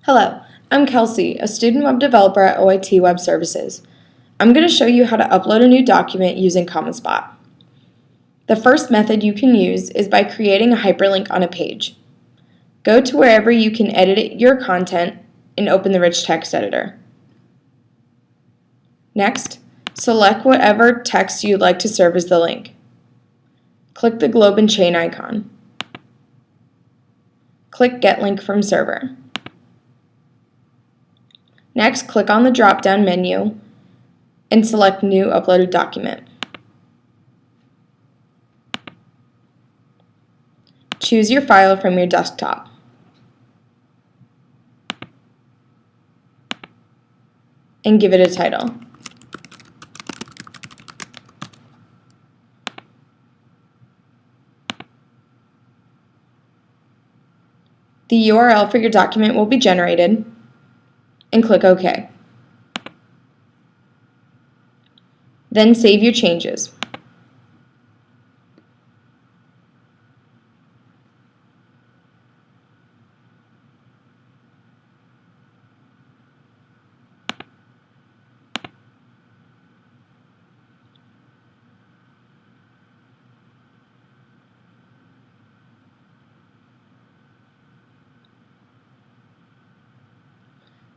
Hello, I'm Kelsey, a student web developer at OIT Web Services. I'm going to show you how to upload a new document using CommonSpot. The first method you can use is by creating a hyperlink on a page. Go to wherever you can edit your content and open the rich text editor. Next, select whatever text you'd like to serve as the link. Click the globe and chain icon. Click Get Link from Server. Next, click on the drop-down menu and select New Uploaded Document. Choose your file from your desktop. And give it a title. The URL for your document will be generated, and click OK. Then save your changes.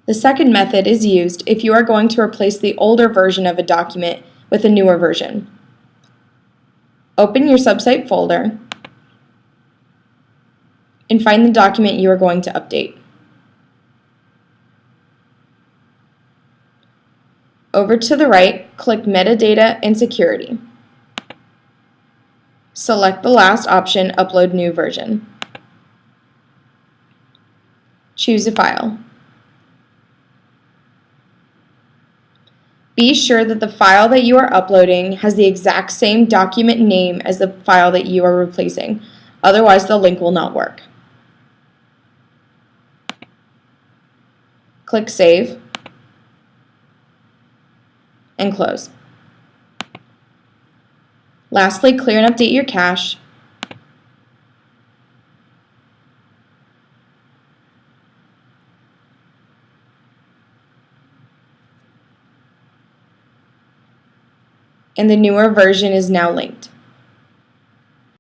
The second method is used if you are going to replace the older version of a document with a newer version. Open your subsite folder and find the document you are going to update. Over to the right, click Metadata and Security. Select the last option, Upload New Version. Choose a file. Be sure that the file that you are uploading has the exact same document name as the file that you are replacing. Otherwise, the link will not work. Click Save and close. Lastly, clear and update your cache. And the newer version is now linked.